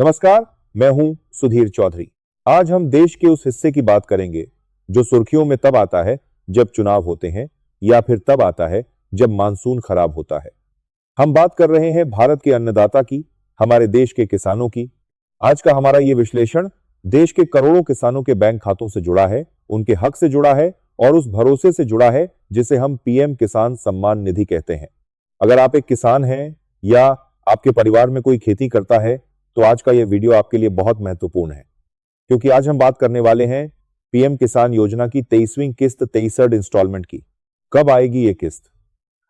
नमस्कार, मैं हूं सुधीर चौधरी। आज हम देश के उस हिस्से की बात करेंगे जो सुर्खियों में तब आता है जब चुनाव होते हैं या फिर तब आता है जब मानसून खराब होता है। हम बात कर रहे हैं भारत के अन्नदाता की, हमारे देश के किसानों की। आज का हमारा ये विश्लेषण देश के करोड़ों किसानों के बैंक खातों से जुड़ा है, उनके हक से जुड़ा है और उस भरोसे से जुड़ा है जिसे हम पीएम किसान सम्मान निधि कहते हैं। अगर आप एक किसान हैं या आपके परिवार में कोई खेती करता है तो आज का यह वीडियो आपके लिए बहुत महत्वपूर्ण है, क्योंकि आज हम बात करने वाले हैं पीएम किसान योजना की 23वीं किस्त 23rd इंस्टॉलमेंट की। कब आएगी ये किस्त?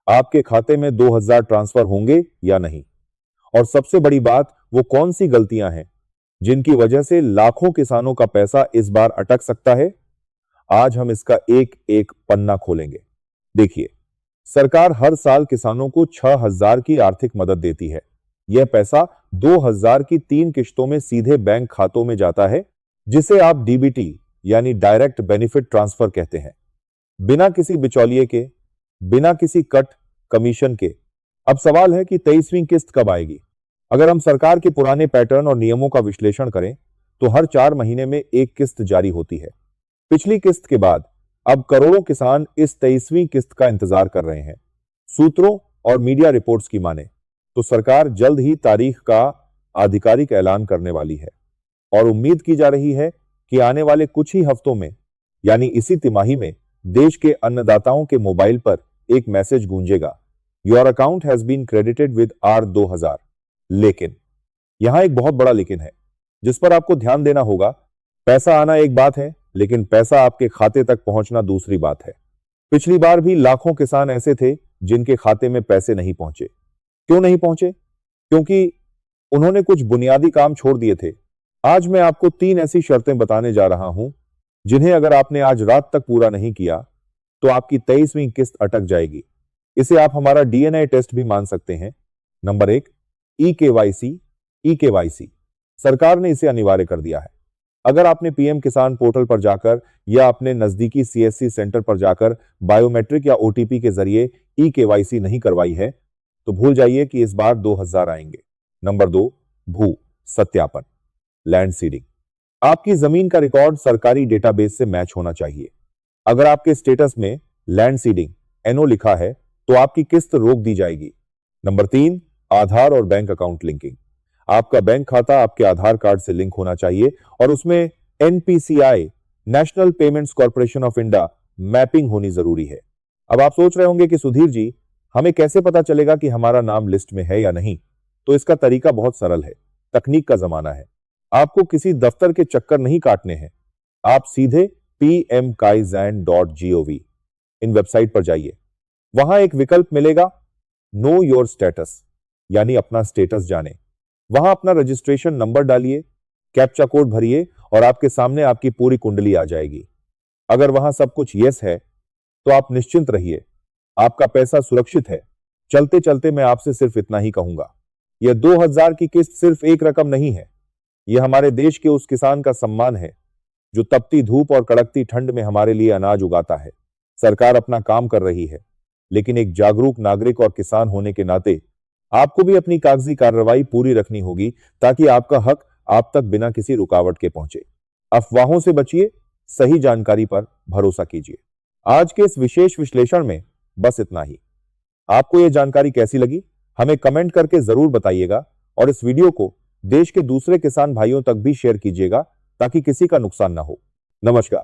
आपके खाते में 2000 ट्रांसफर होंगे या नहीं? और सबसे बड़ी बात, वो कौन सी गलतियां हैं जिनकी वजह से लाखों किसानों का पैसा इस बार अटक सकता है? आज हम इसका एक एक पन्ना खोलेंगे। देखिए, सरकार हर साल किसानों को 6000 की आर्थिक मदद देती है। यह पैसा 2000 की 3 किश्तों में सीधे बैंक खातों में जाता है, जिसे आप डीबीटी यानी डायरेक्ट बेनिफिट ट्रांसफर कहते हैं, बिना किसी बिचौलिए के, बिना किसी कट कमीशन के। अब सवाल है कि 23वीं किस्त कब आएगी? अगर हम सरकार के पुराने पैटर्न और नियमों का विश्लेषण करें तो हर 4 महीने में एक किस्त जारी होती है। पिछली किस्त के बाद अब करोड़ों किसान इस 23वीं किस्त का इंतजार कर रहे हैं। सूत्रों और मीडिया रिपोर्ट्स की माने तो सरकार जल्द ही तारीख का आधिकारिक ऐलान करने वाली है और उम्मीद की जा रही है कि आने वाले कुछ ही हफ्तों में, यानी इसी तिमाही में, देश के अन्नदाताओं के मोबाइल पर एक मैसेज गूंजेगा, your account has been credited with R2000। लेकिन यहां एक बहुत बड़ा लेकिन है जिस पर आपको ध्यान देना होगा। पैसा आना एक बात है, लेकिन पैसा आपके खाते तक पहुंचना दूसरी बात है। पिछली बार भी लाखों किसान ऐसे थे जिनके खाते में पैसे नहीं पहुंचे। क्यों नहीं पहुंचे? क्योंकि उन्होंने कुछ बुनियादी काम छोड़ दिए थे। आज मैं आपको 3 ऐसी शर्तें बताने जा रहा हूं जिन्हें अगर आपने आज रात तक पूरा नहीं किया तो आपकी 23वीं किस्त अटक जाएगी। इसे आप हमारा डीएनए टेस्ट भी मान सकते हैं। Number 1, e-KYC. सरकार ने इसे अनिवार्य कर दिया है। अगर आपने पीएम किसान पोर्टल पर जाकर या अपने नजदीकी सीएससी सेंटर पर जाकर बायोमेट्रिक या ओटीपी के जरिए ई-केवाईसी नहीं करवाई है तो भूल जाइए कि इस बार 2000 आएंगे। नंबर 2, भू सत्यापन, लैंड सीडिंग। आपकी जमीन का रिकॉर्ड सरकारी डेटाबेस से मैच होना चाहिए। अगर आपके स्टेटस में लैंड सीडिंग एनओ लिखा है तो आपकी किस्त रोक दी जाएगी। नंबर 3, आधार और बैंक अकाउंट लिंकिंग। आपका बैंक खाता आपके आधार कार्ड से लिंक होना चाहिए और उसमें NPCI, national payments corporation of India mapping होनी जरूरी है। अब आप सोच रहे होंगे कि सुधीर जी, हमें कैसे पता चलेगा कि हमारा नाम लिस्ट में है या नहीं? तो इसका तरीका बहुत सरल है। तकनीक का जमाना है। आपको किसी दफ्तर के चक्कर नहीं काटने हैं। आप सीधे pmkaizen.gov इन वेबसाइट पर जाइए। वहां एक विकल्प मिलेगा, नो योर स्टेटस, यानी अपना स्टेटस जाने। वहां अपना रजिस्ट्रेशन नंबर डालिए, कैप्चा कोड भरिए और आपके सामने आपकी पूरी कुंडली आ जाएगी। अगर वहां सब कुछ यस है तो आप निश्चिंत रहिए, आपका पैसा सुरक्षित है। चलते चलते मैं आपसे सिर्फ इतना ही कहूंगा, यह 2000 की किस्त सिर्फ एक रकम नहीं है। यह हमारे देश के उस किसान का सम्मान है जो तपती धूप और कड़कती ठंड में हमारे लिए अनाज उगाता है। सरकार अपना काम कर रही है, लेकिन एक जागरूक नागरिक और किसान होने के नाते आपको भी अपनी कागजी कार्रवाई पूरी रखनी होगी ताकि आपका हक आप तक बिना किसी रुकावट के पहुंचे। अफवाहों से बचिए, सही जानकारी पर भरोसा कीजिए। आज के इस विशेष विश्लेषण में बस इतना ही। आपको यह जानकारी कैसी लगी हमें कमेंट करके जरूर बताइएगा और इस वीडियो को देश के दूसरे किसान भाइयों तक भी शेयर कीजिएगा ताकि किसी का नुकसान ना हो। नमस्कार।